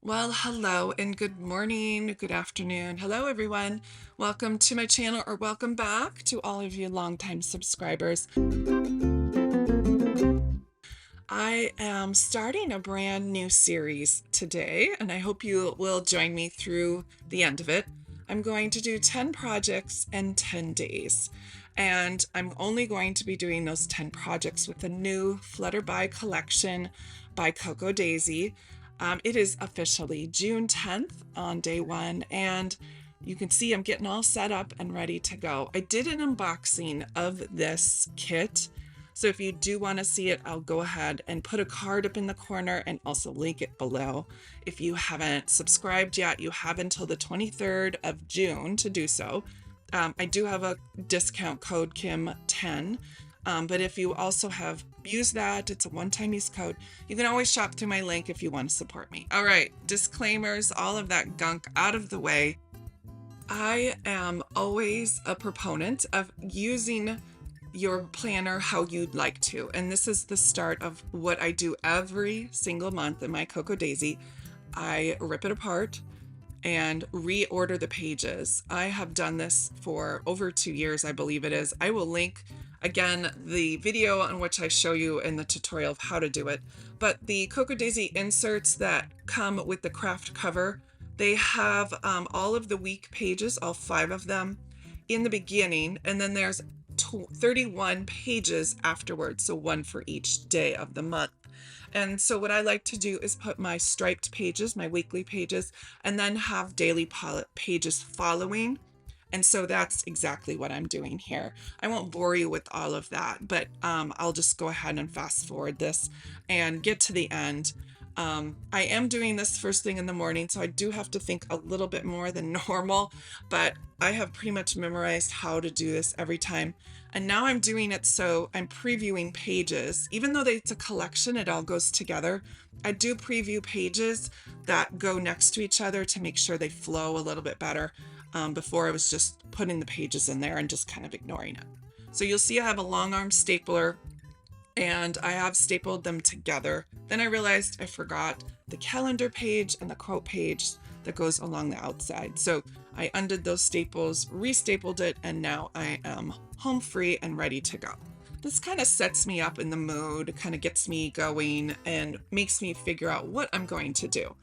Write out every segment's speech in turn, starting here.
Well, hello and good morning, good afternoon. Hello, everyone. Welcome to my channel, or welcome back to all of you longtime subscribers. I am starting a brand new series today, and I hope you will join me through the end of it. I'm going to do 10 projects in 10 days, and I'm only going to be doing those 10 projects with a new Flutterby collection by KRODesigns. It is officially June 10th on day one, and you can see I'm getting all set up and ready to go. I did an unboxing of this kit, so if you do want to see it, I'll go ahead and put a card up in the corner and also link it below. If you haven't subscribed yet, you have until the 23rd of June to do so. I do have a discount code KIM10, but if you also have used that, it's a one-time use code. You can always shop through my link if you want to support me. All right, disclaimers, all of that gunk out of the way. I am always a proponent of using your planner how you'd like to. And this is the start of what I do every single month in my KRODesigns. I rip it apart and reorder the pages. I have done this for over 2 years, I believe it is. I will link again the video on which I show you in the tutorial of how to do it. But the KRODesigns inserts that come with the craft cover, they have all of the week pages, all 5 of them in the beginning, and then there's 31 pages afterwards, so one for each day of the month. And so what I like to do is put my striped pages, my weekly pages, and then have daily pages following. And so that's exactly what I'm doing here. I won't bore you with all of that, but I'll just go ahead and fast forward this and get to the end. I am doing this first thing in the morning, so I do have to think a little bit more than normal, but I have pretty much memorized how to do this every time. And now I'm doing it so I'm previewing pages. Even though it's a collection, it all goes together. I do preview pages that go next to each other to make sure they flow a little bit better. Before I was just putting the pages in there and just kind of ignoring it. So you'll see I have a long arm stapler, and I have stapled them together. Then I realized I forgot the calendar page and the quote page that goes along the outside. So I undid those staples, restapled it, and now I am home free and ready to go. This kind of sets me up in the mood, kind of gets me going and makes me figure out what I'm going to do.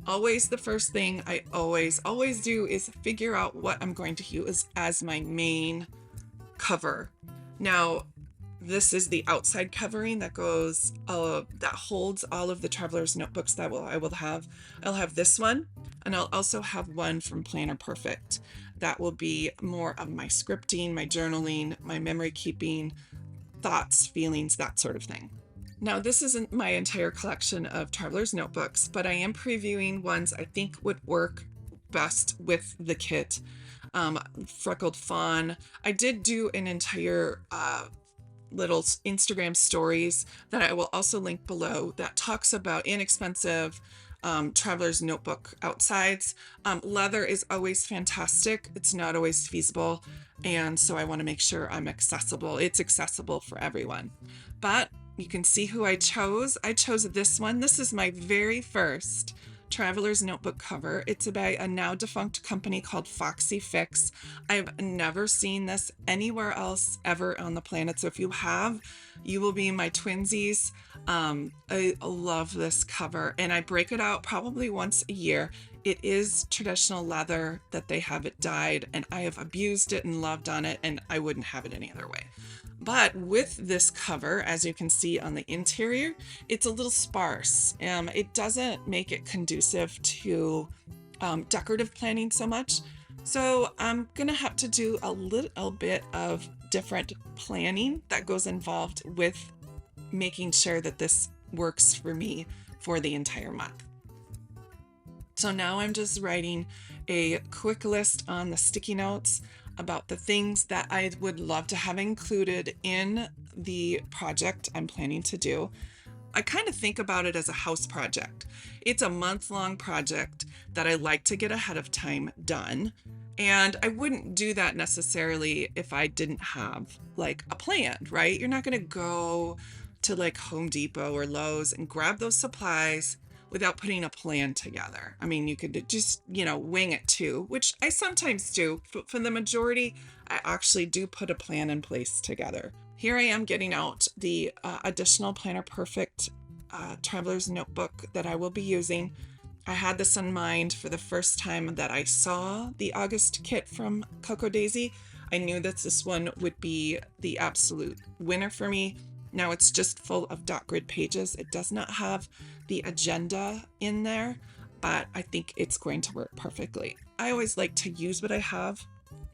Always the first thing I always do is figure out what I'm going to use as my main cover. Now, this is the outside covering that goes that holds all of the traveler's notebooks that I will have. I'll have this one, and I'll also have one from Planner Perfect. That will be more of my scripting, my journaling, my memory keeping, thoughts, feelings, that sort of thing. Now, this isn't my entire collection of traveler's notebooks, but I am previewing ones I think would work best with the kit. Freckled Fawn. I did do an entire little Instagram stories that I will also link below that talks about inexpensive traveler's notebook outsides. Leather is always fantastic. It's not always feasible. And so I want to make sure it's accessible for everyone. But you can see who I chose. I chose this one. This is my very first traveler's notebook cover. It's by a now defunct company called Foxy Fix. I've never seen this anywhere else ever on the planet. So if you have, you will be my twinsies. I love this cover, and I break it out probably once a year. It is traditional leather that they have it dyed, and I have abused it and loved on it, and I wouldn't have it any other way. But with this cover, as you can see on the interior, it's a little sparse. It doesn't make it conducive to decorative planning so much. So I'm gonna have to do a little bit of different planning that goes involved with making sure that this works for me for the entire month. So now I'm just writing a quick list on the sticky notes about the things that I would love to have included in the project I'm planning to do. I kind of think about it as a house project. It's a month-long project that I like to get ahead of time done. And I wouldn't do that necessarily if I didn't have like a plan, right? You're not going to go to like Home Depot or Lowe's and grab those supplies, without putting a plan together. I mean, you could just, wing it too, which I sometimes do. For the majority, I actually do put a plan in place together. Here I am getting out the additional Planner Perfect Traveler's Notebook that I will be using. I had this in mind for the first time that I saw the August kit from KRODesigns. I knew that this one would be the absolute winner for me. Now it's just full of dot grid pages. It does not have the agenda in there, but I think it's going to work perfectly. I always like to use what I have,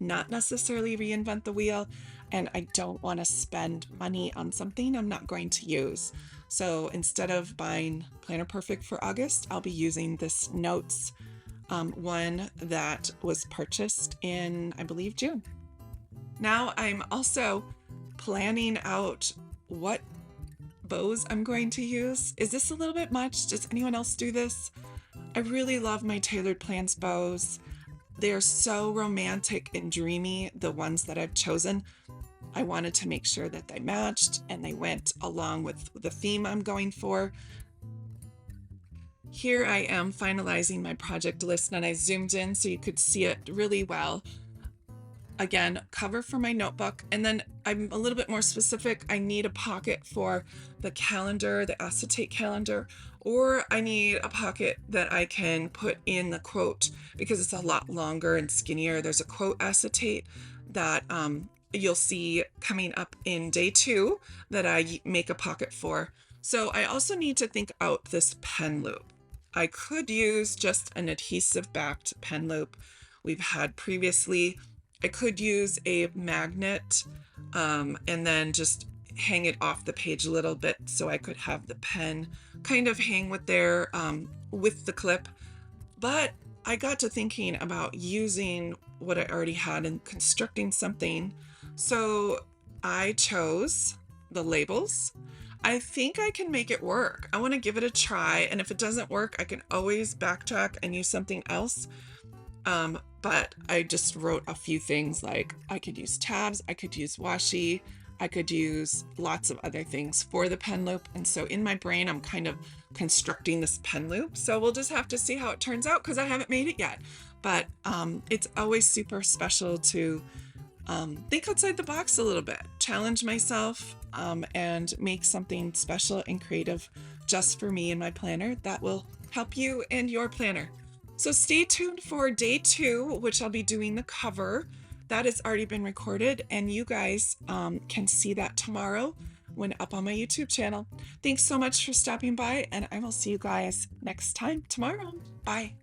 not necessarily reinvent the wheel, and I don't want to spend money on something I'm not going to use. So instead of buying Planner Perfect for August, I'll be using this notes one that was purchased in, I believe, June. Now I'm also planning out what bows I'm going to use. Is this a little bit much? Does anyone else do this? I really love my Tailored Plans bows. They're so romantic and dreamy, the ones that I've chosen. I wanted to make sure that they matched and they went along with the theme I'm going for. Here I am finalizing my project list, and I zoomed in so you could see it really well. Again, cover for my notebook, and then I'm a little bit more specific. I need a pocket for the calendar, the acetate calendar, or I need a pocket that I can put in the quote because it's a lot longer and skinnier. There's a quote acetate that you'll see coming up in day 2 that I make a pocket for. So I also need to think out this pen loop. I could use just an adhesive backed pen loop we've had previously. I could use a magnet and then just hang it off the page a little bit so I could have the pen kind of hang with there with the clip. But I got to thinking about using what I already had and constructing something. So I chose the labels. I think I can make it work. I want to give it a try, and if it doesn't work, I can always backtrack and use something else. But I just wrote a few things like I could use tabs, I could use washi, I could use lots of other things for the pen loop. And so in my brain, I'm kind of constructing this pen loop. So we'll just have to see how it turns out because I haven't made it yet. But it's always super special to think outside the box a little bit, challenge myself, and make something special and creative just for me and my planner that will help you and your planner. So stay tuned for day 2, which I'll be doing the cover. That has already been recorded, and you guys can see that tomorrow when up on my YouTube channel. Thanks so much for stopping by, and I will see you guys next time tomorrow. Bye.